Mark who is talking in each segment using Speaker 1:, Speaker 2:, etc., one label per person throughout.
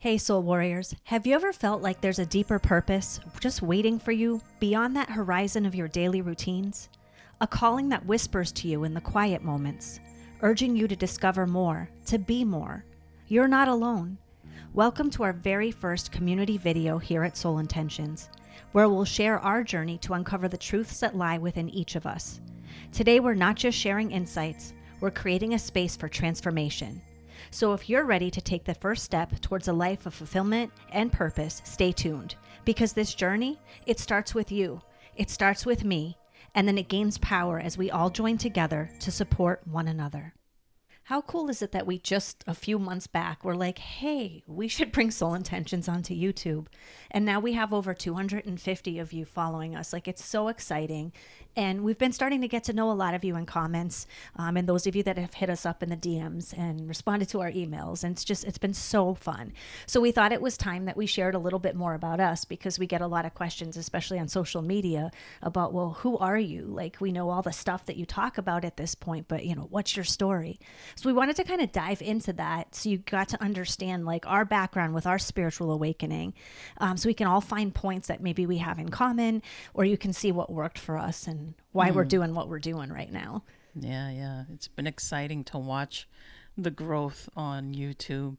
Speaker 1: Hey, Soul Warriors, have you ever felt like there's a deeper purpose just waiting for you beyond that horizon of your daily routines? A calling that whispers to you in the quiet moments, urging you to discover more, to be more. You're not alone. Welcome to our very first community video here at Soul Intentions, where we'll share our journey to uncover the truths that lie within each of us. Today, we're not just sharing insights, we're creating a space for transformation. So if you're ready to take the first step towards a life of fulfillment and purpose, stay tuned. Because this journey, it starts with you, it starts with me, and then it gains power as we all join together to support one another. How cool is it that we just a few months back were like, hey, we should bring Soul Intentions onto YouTube. And now we have over 250 of you following us. Like, it's so exciting. And we've been starting to get to know a lot of you in comments, and those of you that have hit us up in the DMs and responded to our emails. And it's been so fun. So we thought it was time that we shared a little bit more about us, because we get a lot of questions, especially on social media, about, well, who are you? Like, we know all the stuff that you talk about at this point, but what's your story? So we wanted to kind of dive into that, so you got to understand like our background with our spiritual awakening, so we can all find points that maybe we have in common, or you can see what worked for us and why we're doing what we're doing right now.
Speaker 2: Yeah. It's been exciting to watch the growth on YouTube.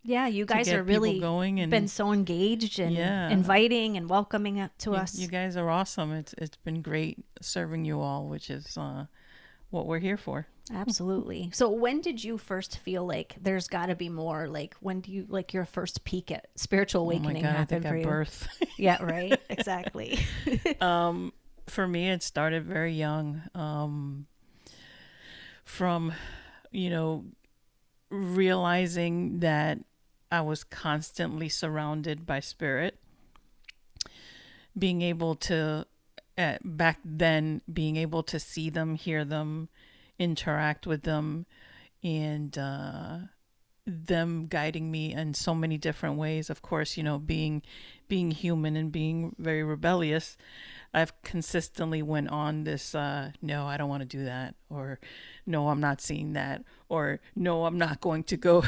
Speaker 1: Yeah, you guys are really been so engaged and inviting and welcoming it to us.
Speaker 2: You guys are awesome. It's been great serving you all, which is what we're here for.
Speaker 1: Absolutely. So when did you first feel like there's got to be more? Like, when do you, like, your first peak at spiritual awakening happened for you?
Speaker 2: I think at birth.
Speaker 1: Yeah, right. Exactly.
Speaker 2: For me, it started very young. From, realizing that I was constantly surrounded by spirit, being able to, back then, being able to see them, hear them, interact with them, and them guiding me in so many different ways. Of course, being human and being very rebellious, I've consistently went on this, no, I don't want to do that, or no, I'm not seeing that, or no, I'm not going to go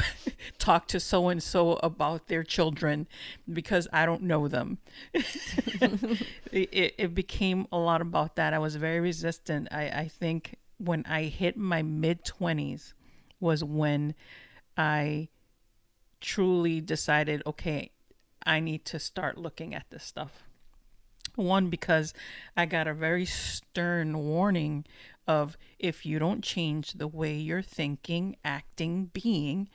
Speaker 2: talk to so-and-so about their children because I don't know them. It became a lot about that. I was very resistant. I think when I hit my mid-20s was when I truly decided, okay, I need to start looking at this stuff. One, because I got a very stern warning of, if you don't change the way you're thinking, acting, being,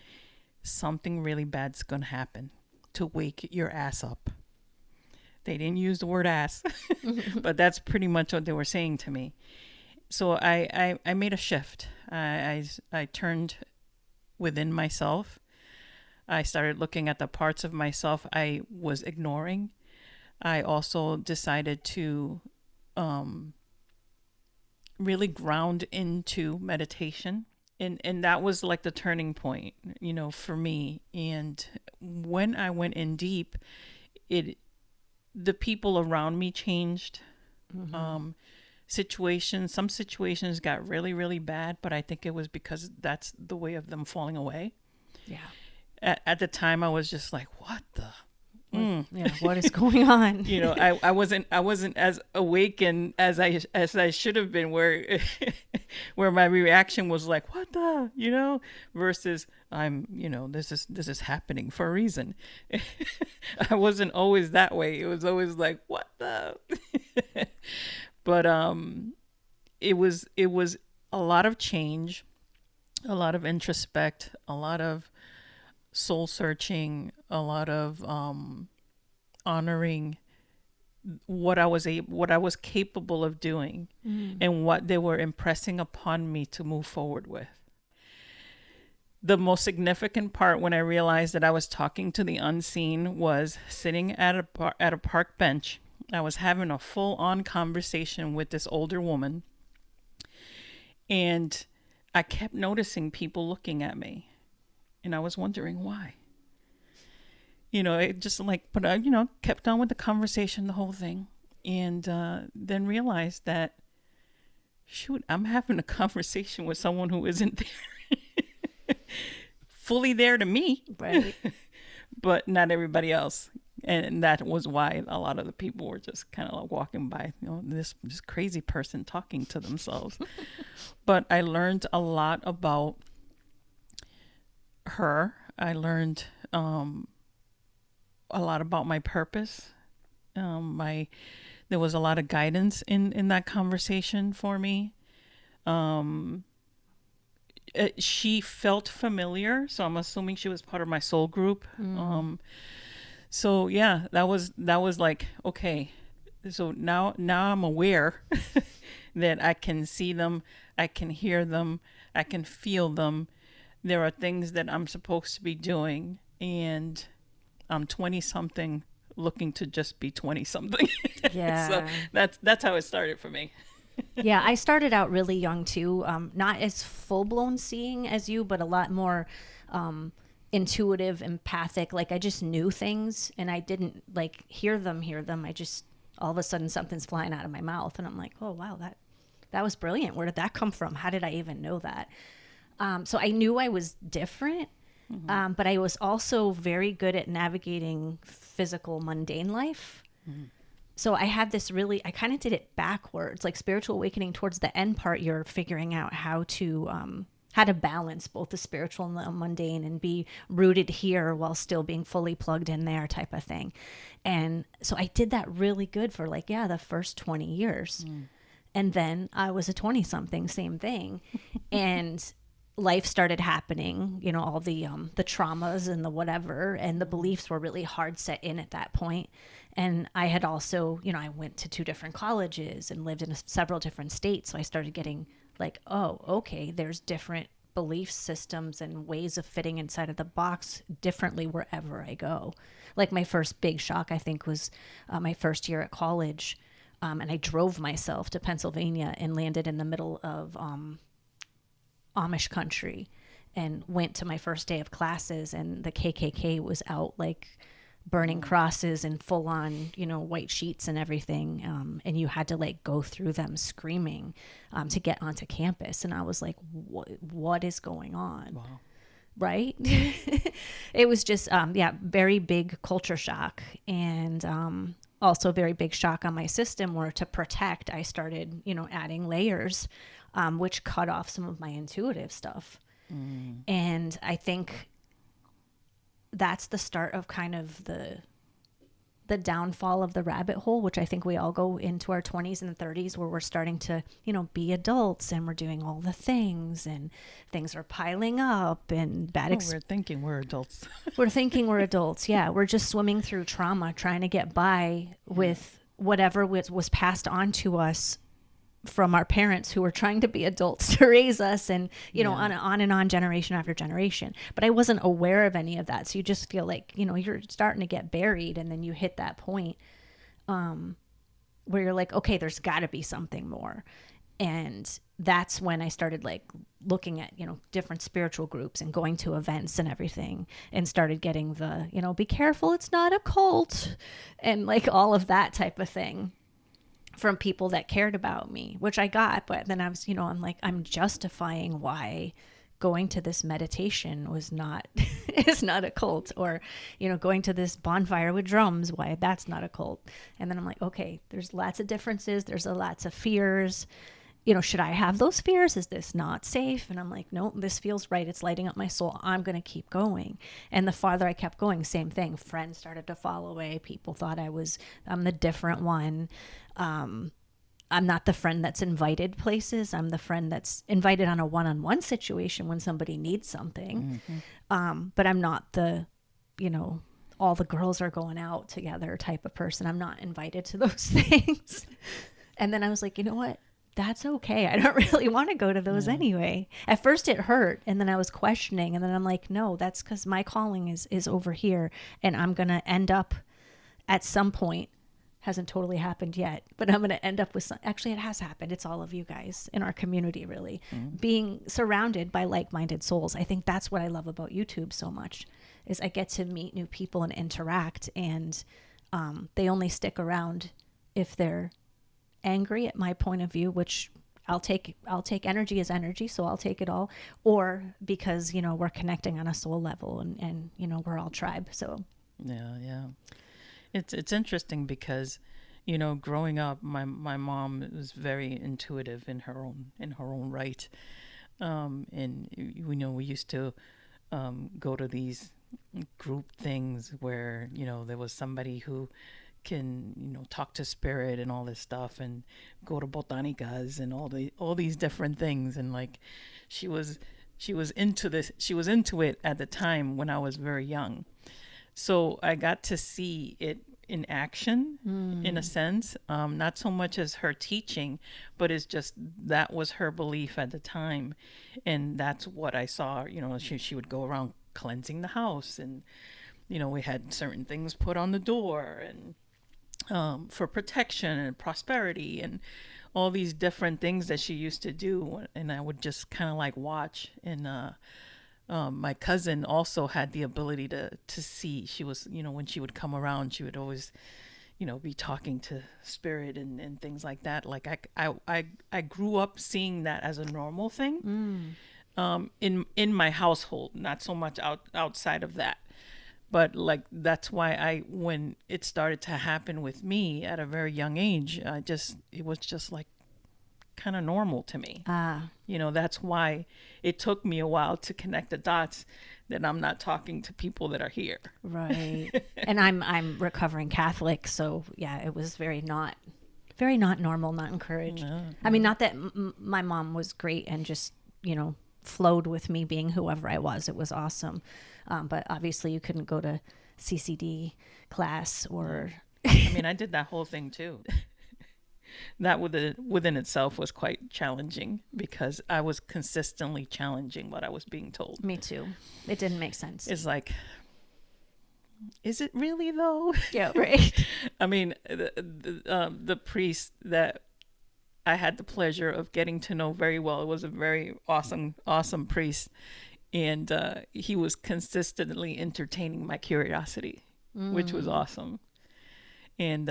Speaker 2: something really bad's going to happen to wake your ass up. They didn't use the word ass, but that's pretty much what they were saying to me. So I made a shift. I turned within myself. I started looking at the parts of myself I was ignoring. I also decided to really ground into meditation. And that was like the turning point, for me. And when I went in deep, the people around me changed. Mm-hmm. Some situations got really, really bad, but I think it was because that's the way of them falling away.
Speaker 1: Yeah.
Speaker 2: At the time, I was just like, what the?
Speaker 1: Yeah, what is going on?
Speaker 2: I wasn't as awakened as I should have been, where my reaction was like, what the, versus this is happening for a reason. I wasn't always that way. It was always like, what the? But it was a lot of change, a lot of introspect, a lot of soul searching, a lot of honoring what I was capable of doing, and what they were impressing upon me to move forward with. The most significant part, when I realized that I was talking to the unseen, was sitting at a park bench. I was having a full-on conversation with this older woman, and I kept noticing people looking at me. And I was wondering why. It just like, but I, kept on with the conversation, the whole thing. And then realized that, shoot, I'm having a conversation with someone who isn't there. Fully there to me.
Speaker 1: Right.
Speaker 2: but not everybody else. And that was why a lot of the people were just kind of like walking by, this crazy person talking to themselves. But I learned a lot about her. I learned a lot about my purpose. There was a lot of guidance in that conversation for me. She felt familiar, so I'm assuming she was part of my soul group. So yeah, that was like, okay, so now I'm aware that I can see them, I can hear them, I can feel them. There are things that I'm supposed to be doing, and I'm 20 something looking to just be 20 something.
Speaker 1: Yeah.
Speaker 2: So that's how it started for me.
Speaker 1: Yeah, I started out really young too. Not as full blown seeing as you, but a lot more intuitive, empathic. Like I just knew things and I didn't like hear them. I just, all of a sudden something's flying out of my mouth and I'm like, oh wow, that was brilliant. Where did that come from? How did I even know that? So I knew I was different, but I was also very good at navigating physical, mundane life. So I had this really, I kind of did it backwards, like spiritual awakening towards the end part. You're figuring out how to balance both the spiritual and the mundane and be rooted here while still being fully plugged in there type of thing. And so I did that really good for like, the first 20 years. And then I was a 20 something, same thing. And life started happening, all the traumas and the whatever, and the beliefs were really hard set in at that point. And I had also, I went to 2 different colleges and lived in several different states. So I started getting like, oh, okay, there's different belief systems and ways of fitting inside of the box differently wherever I go. Like my first big shock, I think, was my first year at college. And I drove myself to Pennsylvania and landed in the middle of Amish country and went to my first day of classes, and the KKK was out like burning crosses and full on, white sheets and everything. And you had to like go through them screaming to get onto campus. And I was like, what is going on?
Speaker 2: Wow.
Speaker 1: Right. It was just, very big culture shock. And also very big shock on my system, where to protect, I started, adding layers, which cut off some of my intuitive stuff. And I think that's the start of kind of the downfall of the rabbit hole, which I think we all go into our 20s and 30s, where we're starting to, be adults and we're doing all the things and things are piling up and bad.
Speaker 2: We're thinking we're adults.
Speaker 1: We're thinking we're adults. Yeah. We're just swimming through trauma, trying to get by with whatever was passed on to us from our parents who were trying to be adults to raise us, and on and on, generation after generation. But I wasn't aware of any of that, so you just feel like you're starting to get buried, and then you hit that point where you're like, okay, there's got to be something more. And that's when I started like looking at different spiritual groups and going to events and everything, and started getting the be careful, it's not a cult, and like all of that type of thing from people that cared about me, which I got. But then I was, I'm like, I'm justifying why going to this meditation was not, is not a cult, or, going to this bonfire with drums, why that's not a cult. And then I'm like, okay, there's lots of differences. There's lots of fears. Should I have those fears? Is this not safe? And I'm like, no, this feels right. It's lighting up my soul. I'm going to keep going. And the farther I kept going, same thing. Friends started to fall away. People thought I'm the different one. I'm not the friend that's invited places. I'm the friend that's invited on a one-on-one situation when somebody needs something. But I'm not the, all the girls are going out together type of person. I'm not invited to those things. And then I was like, you know what? That's okay. I don't really want to go to those anyway. At first it hurt, and then I was questioning, and then I'm like, no, that's because my calling is over here, and I'm going to end up at some point, hasn't totally happened yet, but I'm going to end up with actually it has happened. It's all of you guys in our community, really, being surrounded by like-minded souls. I think that's what I love about YouTube so much, is I get to meet new people and interact, and they only stick around if they're angry at my point of view, which I'll take energy as energy, so I'll take it all, or because, we're connecting on a soul level, and we're all tribe. So
Speaker 2: Yeah, yeah. It's interesting because, growing up, my mom was very intuitive in her own right. And we used to go to these group things where there was somebody who can talk to spirit and all this stuff, and go to botanicas and all these different things, and like she was into this, she was into it at the time when I was very young, so I got to see it in action, in a sense, not so much as her teaching, but it's just that was her belief at the time, and that's what I saw. She would go around cleansing the house, and we had certain things put on the door, and for protection and prosperity, and all these different things that she used to do, and I would just kind of like watch. And my cousin also had the ability to see. She was, when she would come around, she would always, be talking to spirit, and things like that. Like I grew up seeing that as a normal thing, in my household, not so much outside of that. But like that's why when it started to happen with me at a very young age, it was just like kind of normal to me. That's why it took me a while to connect the dots that I'm not talking to people that are here.
Speaker 1: right. And I'm recovering Catholic, so yeah, it was very not normal, not encouraged.
Speaker 2: Yeah,
Speaker 1: I mean, not that my mom was great and just flowed with me being whoever I was. It was awesome, but obviously you couldn't go to CCD class or.
Speaker 2: I mean, I did that whole thing too. That within itself was quite challenging because I was consistently challenging what I was being told.
Speaker 1: Me too. It didn't make sense.
Speaker 2: It's like, is it really though?
Speaker 1: Yeah, right.
Speaker 2: I mean, the priest that I had the pleasure of getting to know very well, it was a very awesome priest, and he was consistently entertaining my curiosity, which was awesome. And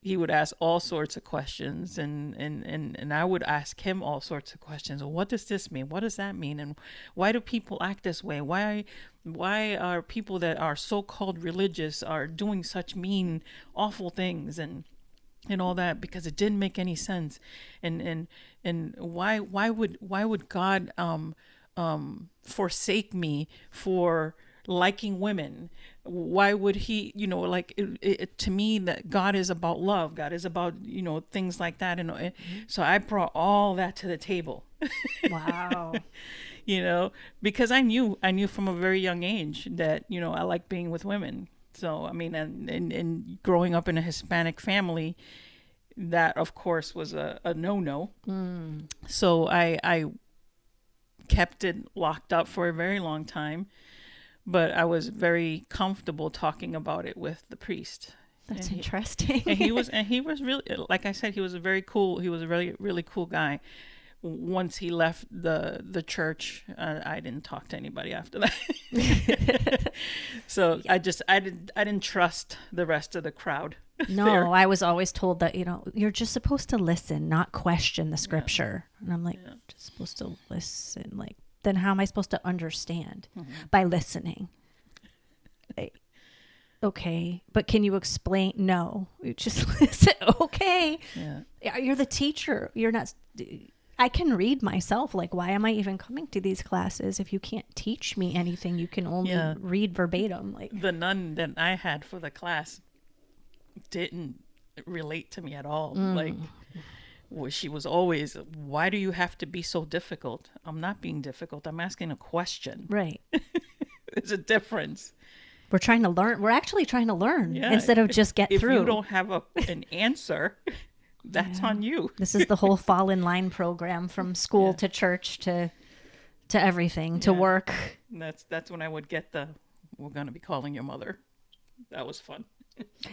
Speaker 2: he would ask all sorts of questions, and I would ask him all sorts of questions. Well, what does this mean? What does that mean? And why do people act this way? Why are people that are so-called religious are doing such mean, awful things, and all that? Because it didn't make any sense. And why would God forsake me for liking women? Why would he, to me, that God is about love. God is about, things like that. And so I brought all that to the table.
Speaker 1: Wow.
Speaker 2: Because I knew from a very young age that, I like being with women. So, I mean, and growing up in a Hispanic family, that of course was a no-no. So I kept it locked up for a very long time. But I was very comfortable talking about it with the priest.
Speaker 1: That's interesting.
Speaker 2: And he was really, like I said, he was a really, really cool guy. Once he left the church, I didn't talk to anybody after that. So yeah. I didn't trust the rest of the crowd.
Speaker 1: No, there. I was always told that, you're just supposed to listen, not question the scripture. Yeah. And I'm like, just supposed to listen, like, then how am I supposed to understand? By listening? Okay, but can you explain? No, you just listen. Okay, you're the teacher. You're not. I can read myself. Like, why am I even coming to these classes if you can't teach me anything? You can only read verbatim. Like
Speaker 2: the nun that I had for the class didn't relate to me at all. Like. She was always, why do you have to be so difficult? I'm not being difficult. I'm asking a question.
Speaker 1: Right.
Speaker 2: There's a difference.
Speaker 1: We're trying to learn. We're actually trying to learn instead of just get through.
Speaker 2: If you don't have an answer, that's on you.
Speaker 1: This is the whole fall in line program from school to church to everything, to work.
Speaker 2: And that's when I would get we're going to be calling your mother. That was fun.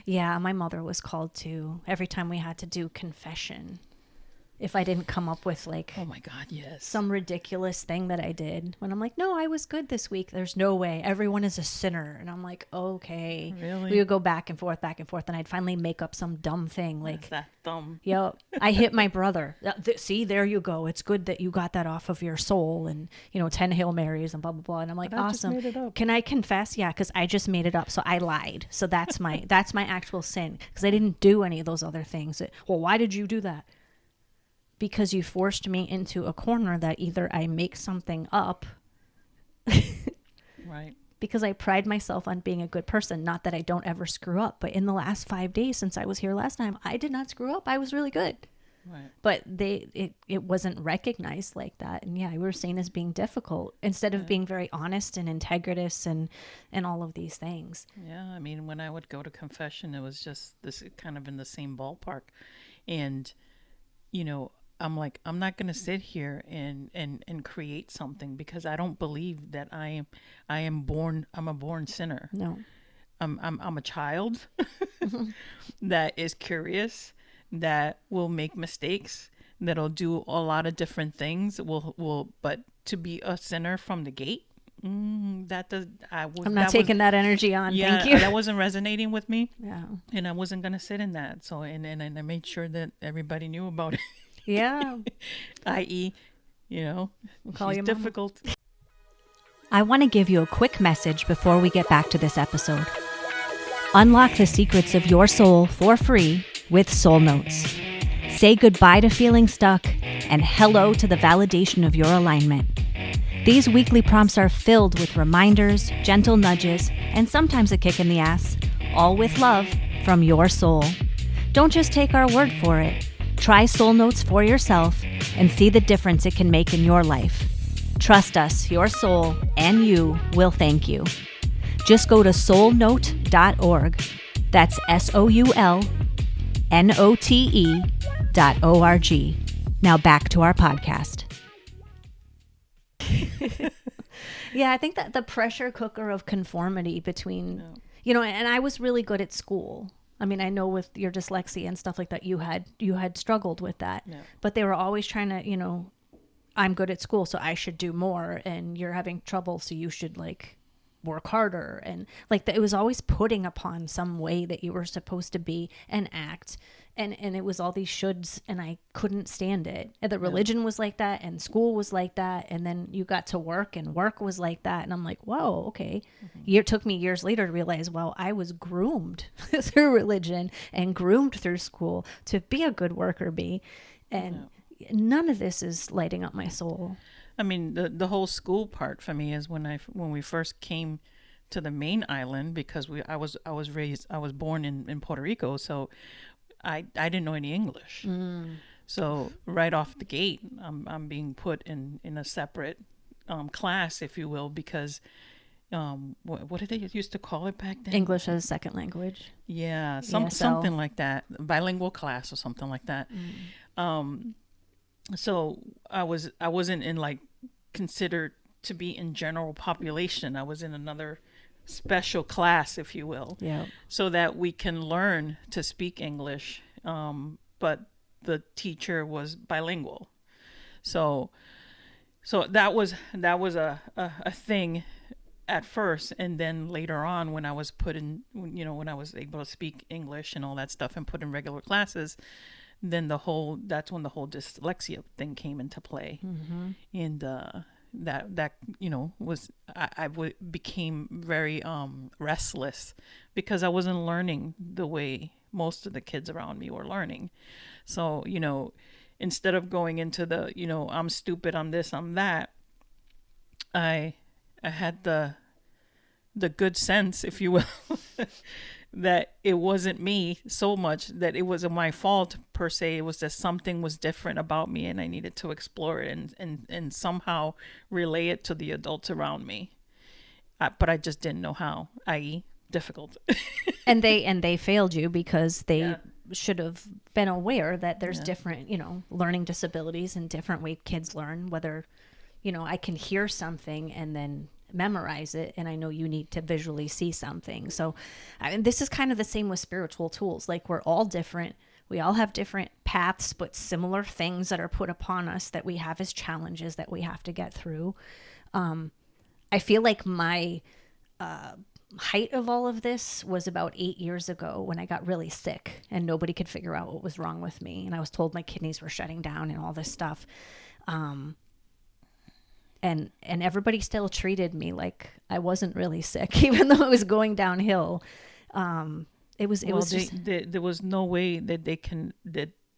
Speaker 1: Yeah, my mother was called too every time we had to do confession. if I didn't come up with like
Speaker 2: Oh my God, yes.
Speaker 1: some ridiculous thing that I did when I'm like, no, I was good this week. There's no way. Everyone is a sinner. And I'm like, okay.
Speaker 2: Really?
Speaker 1: We would go back and forth. And I'd finally make up some dumb thing.
Speaker 2: That's
Speaker 1: Like,
Speaker 2: that thumb.
Speaker 1: yo, I hit my brother. See, there you go. It's good that you got that off of your soul and, 10 Hail Marys and blah, blah, blah. And I'm like,
Speaker 2: But I just
Speaker 1: awesome.
Speaker 2: made it up.
Speaker 1: Can I confess? Yeah, because I just made it up. So I lied. So that's that's my actual sin because I didn't do any of those other things. Well, why did you do that? Because you forced me into a corner that either I make something up
Speaker 2: Right.
Speaker 1: because I pride myself on being a good person. Not that I don't ever screw up, but in the last 5 days since I was here last time, I did not screw up. I was really good.
Speaker 2: Right.
Speaker 1: But it wasn't recognized like that. And yeah, we were seen as being difficult instead of being very honest and integritous and all of these things.
Speaker 2: Yeah. I mean, when I would go to confession, it was just this kind of in the same ballpark. And, I'm like, I'm not going to sit here and create something because I don't believe that I'm a born sinner.
Speaker 1: No.
Speaker 2: I'm a child that is curious, that will make mistakes, that'll do a lot of different things. But to be a sinner from the gate, I'm
Speaker 1: not taking that energy on.
Speaker 2: Yeah,
Speaker 1: Thank you.
Speaker 2: that wasn't resonating with me.
Speaker 1: Yeah.
Speaker 2: And I wasn't gonna sit in that. So and I made sure that everybody knew about it.
Speaker 1: Yeah.
Speaker 2: I.e.,
Speaker 1: We'll call
Speaker 2: she's
Speaker 1: you mama.
Speaker 2: difficult.
Speaker 1: I want to give you a quick message before we get back to this episode. Unlock the secrets of your soul for free with Soul Notes. Say goodbye to feeling stuck and hello to the validation of your alignment. These weekly prompts are filled with reminders, gentle nudges, and sometimes a kick in the ass, all with love from your soul. Don't just take our word for it. Try Soul Notes for yourself and see the difference it can make in your life. Trust us, your soul and you will thank you. Just go to soulnote.org. That's SOULNOTE.org. Now back to our podcast. Yeah, I think that the pressure cooker of conformity between, and I was really good at school. I mean, I know with your dyslexia and stuff like that, you had struggled with that, but they were always trying to, I'm good at school, so I should do more, and you're having trouble, so you should work harder, and it was always putting upon some way that you were supposed to be and act, and it was all these shoulds, and I couldn't stand it. And the religion was like that, and school was like that, and then you got to work, and work was like that, and I'm like, whoa, okay. It took me years later to realize, well, I was groomed through religion and groomed through school to be a good worker bee, and none of this is lighting up my soul.
Speaker 2: I mean, the whole school part for me is when we first came to the main island, because I was born in Puerto Rico, so I didn't know any English. So right off the gate, I'm being put in a separate class, if you will, because what did they used to call it back then?
Speaker 1: English as a second language.
Speaker 2: Yeah,
Speaker 1: ESL.
Speaker 2: Something like that, bilingual class or something like that. So I wasn't in considered to be in general population. I was in another special class, if you will, so that we can learn to speak English. But the teacher was bilingual, so that was a thing at first, and then later on when I was put in, when I was able to speak English and all that stuff and put in regular classes, then that's when the whole dyslexia thing came into play. And that was I became very restless because I wasn't learning the way most of the kids around me were learning. So instead of going into the I'm stupid, I'm this, I'm that, I had the good sense, if you will, that it wasn't me so much, that it wasn't my fault per se. It was that something was different about me, and I needed to explore it and somehow relay it to the adults around me. But I just didn't know how, i.e. difficult.
Speaker 1: and they failed you because they should have been aware that there's different, learning disabilities and different way kids learn, whether, I can hear something and then memorize it, and I know you need to visually see something. So this is kind of the same with spiritual tools. We're all different. We all have different paths, but similar things that are put upon us that we have as challenges that we have to get through. I feel like my height of all of this was about 8 years ago when I got really sick and nobody could figure out what was wrong with me. And I was told my kidneys were shutting down and all this stuff. And everybody still treated me like I wasn't really sick, even though it was going downhill. It was just...
Speaker 2: there was no way that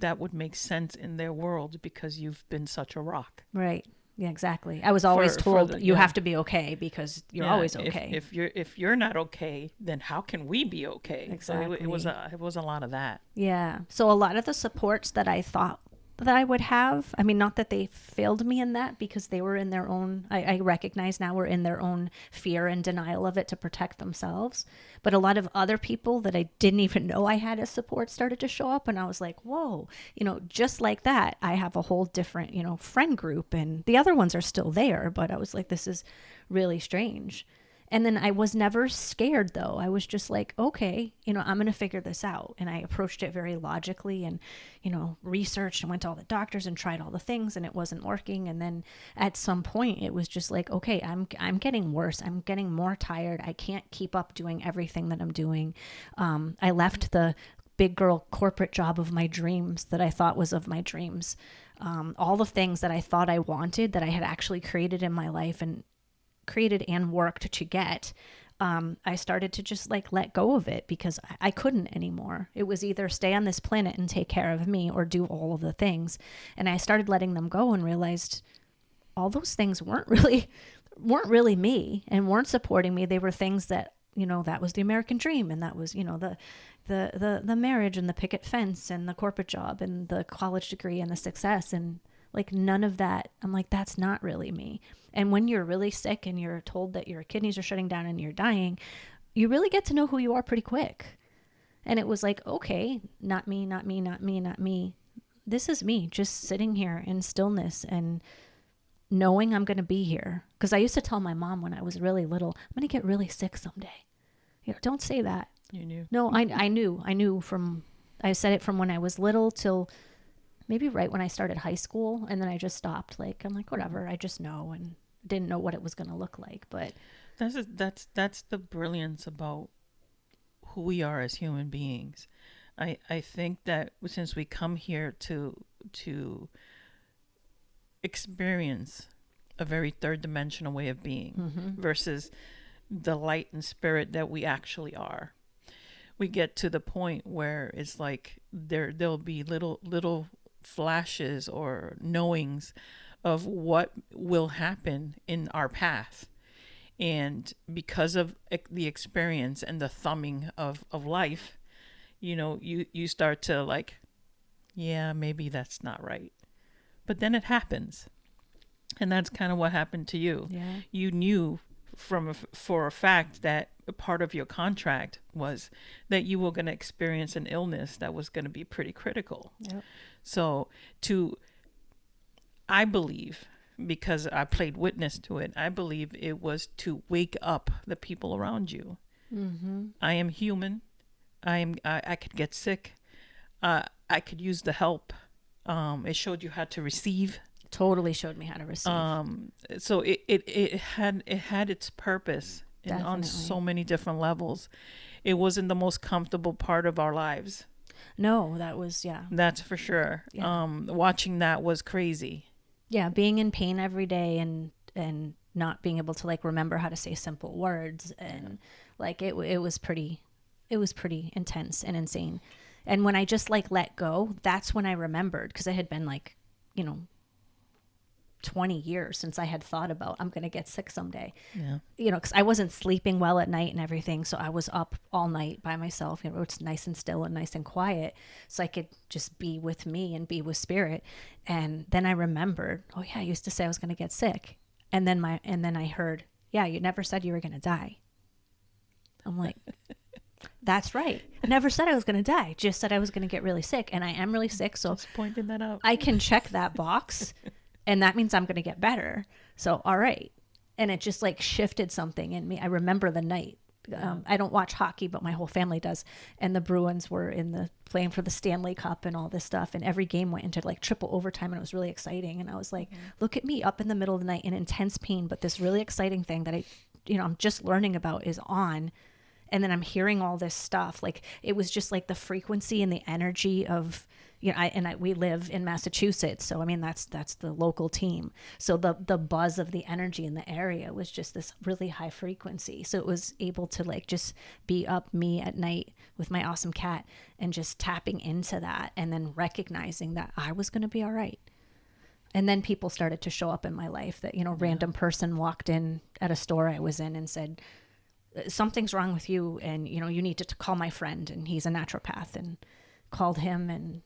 Speaker 2: that would make sense in their world because you've been such a rock.
Speaker 1: Right. Yeah, exactly. I was always told you have to be okay because you're always okay.
Speaker 2: If you're not okay, then how can we be okay?
Speaker 1: Exactly.
Speaker 2: So it was a lot of that.
Speaker 1: Yeah. So a lot of the supports that I thought that I would have, I mean, not that they failed me in that, because they were in their own, I recognize now, were in their own fear and denial of it to protect themselves. But a lot of other people that I didn't even know I had as support started to show up, and I was like, whoa, just like that, I have a whole different, friend group, and the other ones are still there, but I was like, this is really strange. And then I was never scared, though. I was just like, okay, I'm going to figure this out. And I approached it very logically and, researched and went to all the doctors and tried all the things, and it wasn't working. And then at some point it was just like, okay, I'm getting worse. I'm getting more tired. I can't keep up doing everything that I'm doing. I left the big girl corporate job of my dreams that I thought was of my dreams. All the things that I thought I wanted that I had actually created in my life and worked to get, I started to just let go of it because I couldn't anymore. It was either stay on this planet and take care of me or do all of the things. And I started letting them go and realized all those things weren't really me and weren't supporting me. They were things that, that was the American dream. And that was, the marriage and the picket fence and the corporate job and the college degree and the success. And none of that, I'm like, that's not really me. And when you're really sick and you're told that your kidneys are shutting down and you're dying, you really get to know who you are pretty quick. And it was like, okay, not me, not me, not me, not me. This is me just sitting here in stillness and knowing I'm going to be here. Because I used to tell my mom when I was really little, I'm going to get really sick someday. Don't say that.
Speaker 2: You knew?
Speaker 1: No, I knew. I said it from when I was little till maybe right when I started high school, and then I just stopped. I'm like, whatever, I just know, and didn't know what it was going to look like. But
Speaker 2: that's the brilliance about who we are as human beings. I think that since we come here to experience a very third dimensional way of being versus the light and spirit that we actually are, we get to the point where it's like there'll be little flashes or knowings of what will happen in our path. And because of the experience and the thumbing of life, you start to yeah, maybe that's not right. But then it happens. And that's kind of what happened to you.
Speaker 1: Yeah.
Speaker 2: You knew for a fact that a part of your contract was that you were going to experience an illness that was going to be pretty critical.
Speaker 1: Yep.
Speaker 2: So I believe, because I played witness to it, I believe it was to wake up the people around you. Mm-hmm. I am human. I could get sick. I could use the help. It showed you how to receive.
Speaker 1: Totally showed me how to receive.
Speaker 2: So it had its purpose on so many different levels. It wasn't the most comfortable part of our lives.
Speaker 1: No, that was, yeah.
Speaker 2: That's for sure. Yeah. Watching that was crazy.
Speaker 1: Yeah, being in pain every day and not being able to remember how to say simple words, and it was pretty intense and insane. And when I just let go, that's when I remembered, because it had been 20 years since I had thought about I'm going to get sick someday.
Speaker 2: Yeah.
Speaker 1: Because I wasn't sleeping well at night and everything. So I was up all night by myself. It's nice and still and nice and quiet. So I could just be with me and be with spirit. And then I remembered, oh yeah, I used to say I was going to get sick. And then I heard, yeah, you never said you were going to die. I'm like, that's right. I never said I was going to die. Just said I was going to get really sick. And I am really sick. So
Speaker 2: just pointing that out.
Speaker 1: I can check that box. And that means I'm going to get better. So, all right. And it just shifted something in me. I remember the night I don't watch hockey, but my whole family does. And the Bruins were playing for the Stanley Cup and all this stuff. And every game went into like triple overtime, and it was really exciting. And I was like, look at me up in the middle of the night in intense pain, but this really exciting thing that I'm just learning about is on. And then I'm hearing all this stuff. Like, it was just like the frequency and the energy of, we live in Massachusetts. So, I mean, that's the local team. So the buzz of the energy in the area was just this really high frequency. So it was able to like just be up me at night with my awesome cat and just tapping into that and then recognizing that I was going to be all right. And then people started to show up in my life that, random person walked in at a store I was in and said, something's wrong with you, and you need to call my friend, and he's a naturopath, and called him, and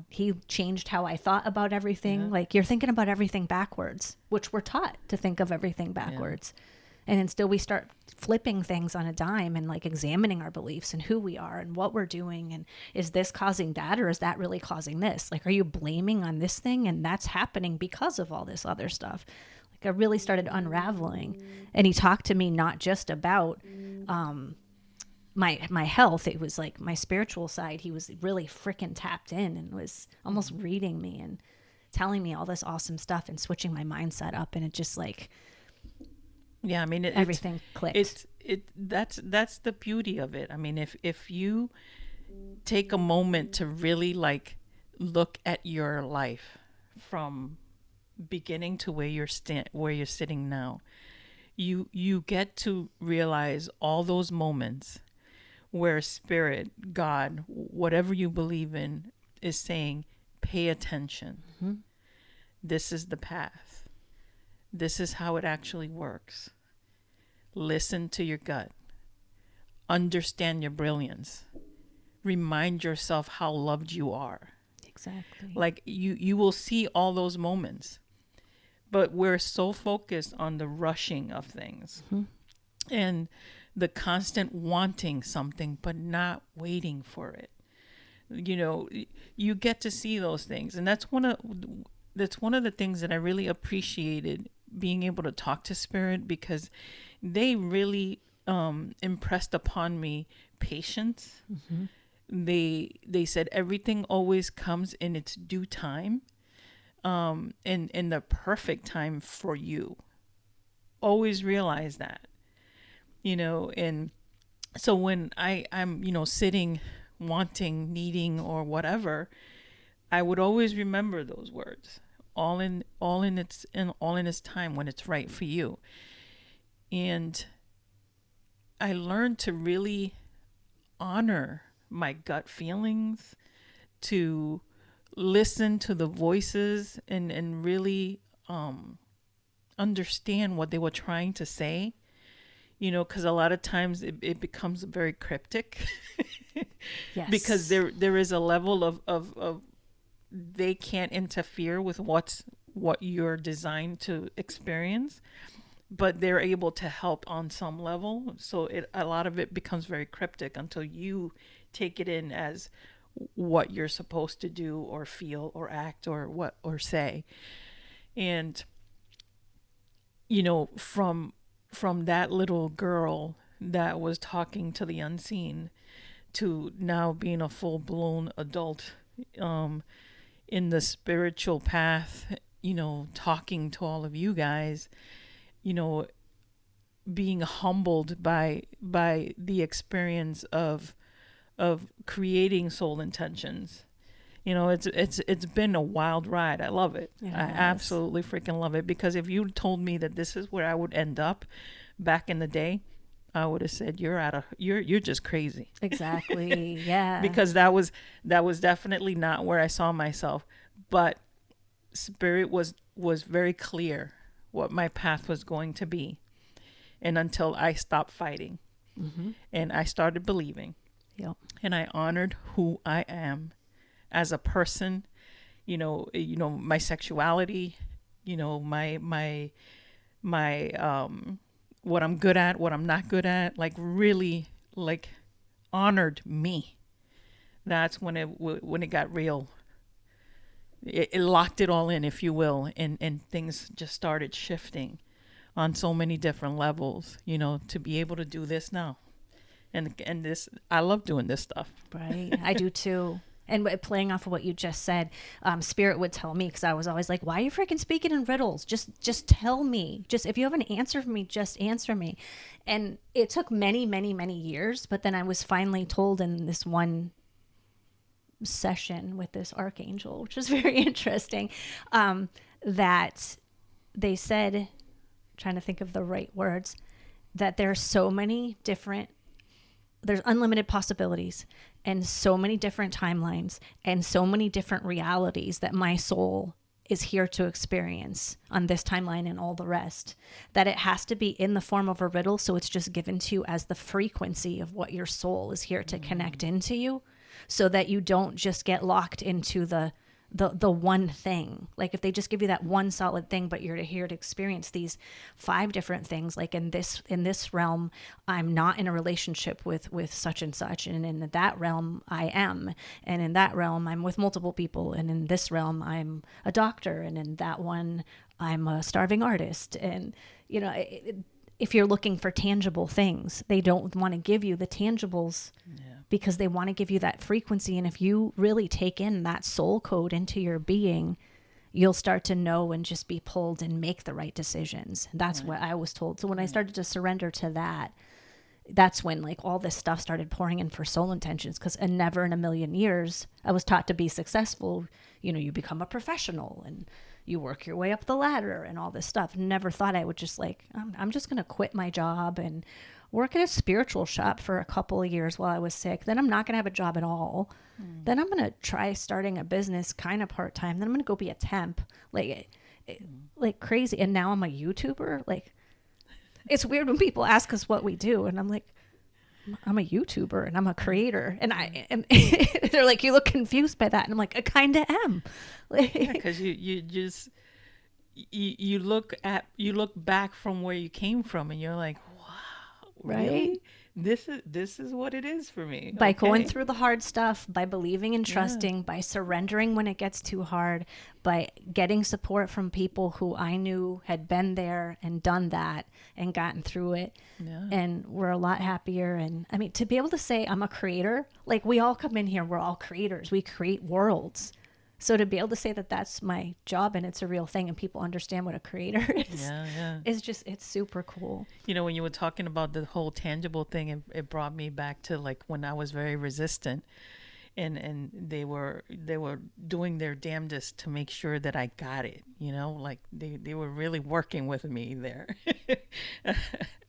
Speaker 1: he changed how I thought about everything. Like, you're thinking about everything backwards, which we're taught to think of everything backwards. And then still we start flipping things on a dime and like examining our beliefs and who we are and what we're doing, and is this causing that, or is that really causing this? Like, are you blaming on this thing and that's happening because of all this other stuff? I really started unraveling. And he talked to me not just about my health. It was like my spiritual side. He was really freaking tapped in and was almost reading me and telling me all this awesome stuff and switching my mindset up. And it just like,
Speaker 2: I mean,
Speaker 1: everything clicked.
Speaker 2: That's the beauty of it. I mean, if you take a moment to really like look at your life from beginning to where you're sitting now, you get to realize all those moments where spirit, God, whatever you believe in, is saying, pay attention. This is the path. This is how it actually works. Listen to your gut. Understand your brilliance. Remind yourself how loved you are.
Speaker 1: Exactly.
Speaker 2: Like, you will see all those moments. But we're so focused on the rushing of things and the constant wanting something, but not waiting for it. You get to see those things. And that's one of the things that I really appreciated, being able to talk to spirit, because they really impressed upon me patience. They said everything always comes in its due time. In the perfect time for you. Always realize that, and so when I'm, sitting, wanting, needing, or whatever, I would always remember those words, all in its time, when it's right for you. And I learned to really honor my gut feelings, to listen to the voices and really understand what they were trying to say, because a lot of times it becomes very cryptic.
Speaker 1: Yes.
Speaker 2: Because there is a level of they can't interfere with what you're designed to experience, but they're able to help on some level. So a lot of it becomes very cryptic until you take it in as what you're supposed to do or feel or act or say. And from that little girl that was talking to the unseen to now being a full-blown adult in the spiritual path, talking to all of you guys, being humbled by the experience of creating soul intentions. It's been a wild ride. I love it. I absolutely freaking love it, because if you told me that this is where I would end up back in the day, I would have said you're just crazy.
Speaker 1: Exactly. Yeah.
Speaker 2: Because that was definitely not where I saw myself. But spirit was very clear what my path was going to be. And until I stopped fighting and I started believing.
Speaker 1: Yep.
Speaker 2: And I honored who I am as a person, my sexuality, my what I'm good at, what I'm not good at, like really like honored me. That's when it got real. It locked it all in, if you will, and things just started shifting on so many different levels, you know, to be able to do this now. And this, I love doing this stuff.
Speaker 1: Right. I do too. And playing off of what you just said, Spirit would tell me, because I was always like, why are you freaking speaking in riddles? Just tell me. Just if you have an answer for me, just answer me. And it took many, many, many years. But then I was finally told in this one session with this archangel, which was very interesting, that they said, trying to think of the right words, that there's so many different, there's unlimited possibilities and so many different timelines and so many different realities that my soul is here to experience on this timeline and all the rest, that it has to be in the form of a riddle. So it's just given to you as the frequency of what your soul is here to connect into you, so that you don't just get locked into the one thing. Like if they just give you that one solid thing, but you're here to experience these 5 different things. Like in this realm, I'm not in a relationship with such and such. And in that realm I am. And in that realm I'm with multiple people. And in this realm I'm a doctor. And in that one I'm a starving artist. And you know, if you're looking for tangible things, they don't want to give you the tangibles. Yeah. Because they want to give you that frequency. And if you really take in that soul code into your being, you'll start to know and just be pulled and make the right decisions. That's what I was told. So when I started to surrender to that, that's when like all this stuff started pouring in for soul intentions. Because never in a million years, I was taught to be successful. You know, you become a professional and you work your way up the ladder and all this stuff. Never thought I would just like, I'm just going to quit my job and work at a spiritual shop for a couple of years while I was sick. Then I'm not going to have a job at all. Then I'm going to try starting a business kind of part-time. Then I'm going to go be a temp, like crazy. And now I'm a YouTuber. Like, it's weird when people ask us what we do. And I'm like, I'm a YouTuber and I'm a creator. And they're like, you look confused by that. And I'm like, I kind of am. Like,
Speaker 2: yeah, because you just, you look back from where you came from and you're like,
Speaker 1: right?
Speaker 2: Really? This is what it is for me.
Speaker 1: By going through the hard stuff, by believing and trusting, by surrendering when it gets too hard, by getting support from people who I knew had been there and done that and gotten through it. Yeah. And we're a lot happier. And I mean, to be able to say I'm a creator, like we all come in here, we're all creators. We create worlds. So to be able to say that that's my job and it's a real thing and people understand what a creator is, is just, it's super cool.
Speaker 2: You know, when you were talking about the whole tangible thing, it brought me back to like when I was very resistant and they were doing their damnedest to make sure that I got it, you know, like they were really working with me there.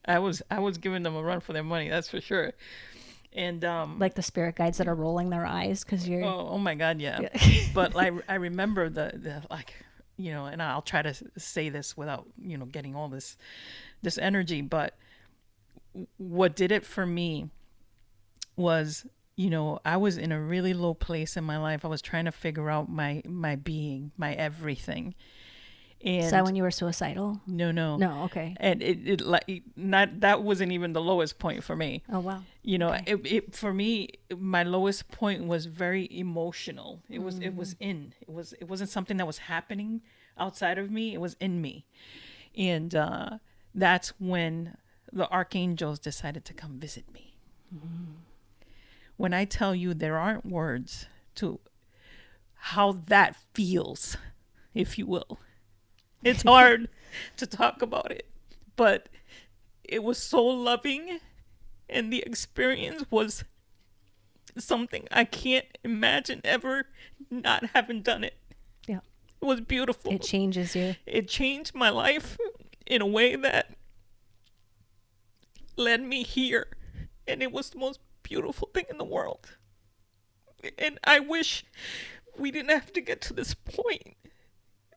Speaker 2: I was giving them a run for their money, that's for sure. And
Speaker 1: like the spirit guides that are rolling their eyes because you're
Speaker 2: oh my god, yeah. But I remember the like, you know, and I'll try to say this without, you know, getting all this energy, but what did it for me was, you know, I was in a really low place in my life. I was trying to figure out my being, my everything. And
Speaker 1: is that when you were suicidal?
Speaker 2: No,
Speaker 1: okay.
Speaker 2: And it like not, that wasn't even the lowest point for me.
Speaker 1: Oh wow.
Speaker 2: You know, okay. it for me, my lowest point was very emotional. It wasn't something that was happening outside of me. It was in me. And that's when the archangels decided to come visit me. When I tell you there aren't words to how that feels, if you will. It's hard to talk about it, but it was so loving and the experience was something I can't imagine ever not having done it.
Speaker 1: Yeah.
Speaker 2: It was beautiful.
Speaker 1: It changes you.
Speaker 2: It changed my life in a way that led me here. And it was the most beautiful thing in the world. And I wish we didn't have to get to this point.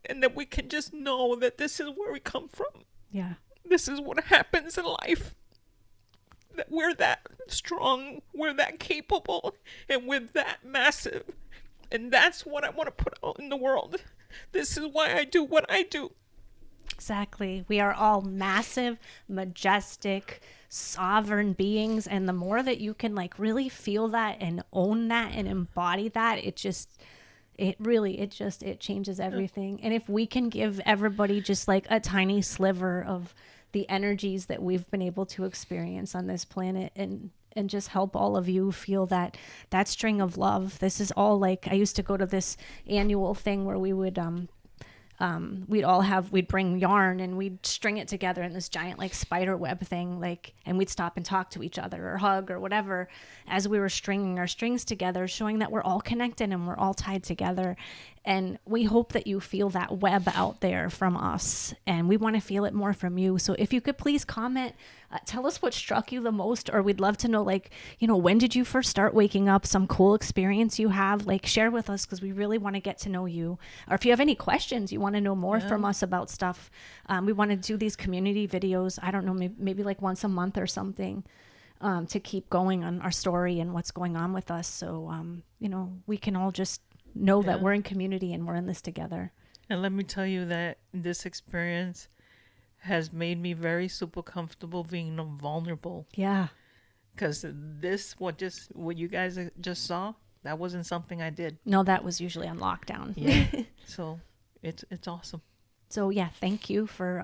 Speaker 2: And that we can just know that this is where we come from.
Speaker 1: Yeah.
Speaker 2: This is what happens in life. That we're that strong, we're that capable, and we're that massive. And that's what I want to put out in the world. This is why I do what I do.
Speaker 1: Exactly. We are all massive, majestic, sovereign beings. And the more that you can like really feel that and own that and embody that, it changes everything. And if we can give everybody just like a tiny sliver of the energies that we've been able to experience on this planet, and just help all of you feel that string of love. This is all like, I used to go to this annual thing where we would we'd bring yarn and we'd string it together in this giant like spider web thing, like, and we'd stop and talk to each other or hug or whatever as we were stringing our strings together, showing that we're all connected and we're all tied together. And we hope that you feel that web out there from us, and we want to feel it more from you. So if you could please comment, tell us what struck you the most, or we'd love to know, like, you know, when did you first start waking up, some cool experience you have, like, share with us, because we really want to get to know you. Or if you have any questions, you want to know more from us about stuff, we want to do these community videos, I don't know, maybe like once a month or something, to keep going on our story and what's going on with us. So, you know, we can all just know that we're in community and we're in this together.
Speaker 2: And let me tell you that this experience has made me very super comfortable being vulnerable.
Speaker 1: Yeah.
Speaker 2: Because what you guys just saw, that wasn't something I did.
Speaker 1: No, that was usually on lockdown.
Speaker 2: Yeah. So it's awesome.
Speaker 1: So yeah, thank you for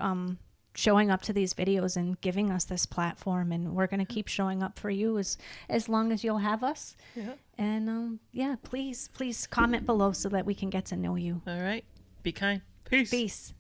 Speaker 1: showing up to these videos and giving us this platform, and we're going to keep showing up for you as long as you'll have us.
Speaker 2: Yeah.
Speaker 1: And please comment below so that we can get to know you.
Speaker 2: All right. Be kind. Peace.
Speaker 1: Peace.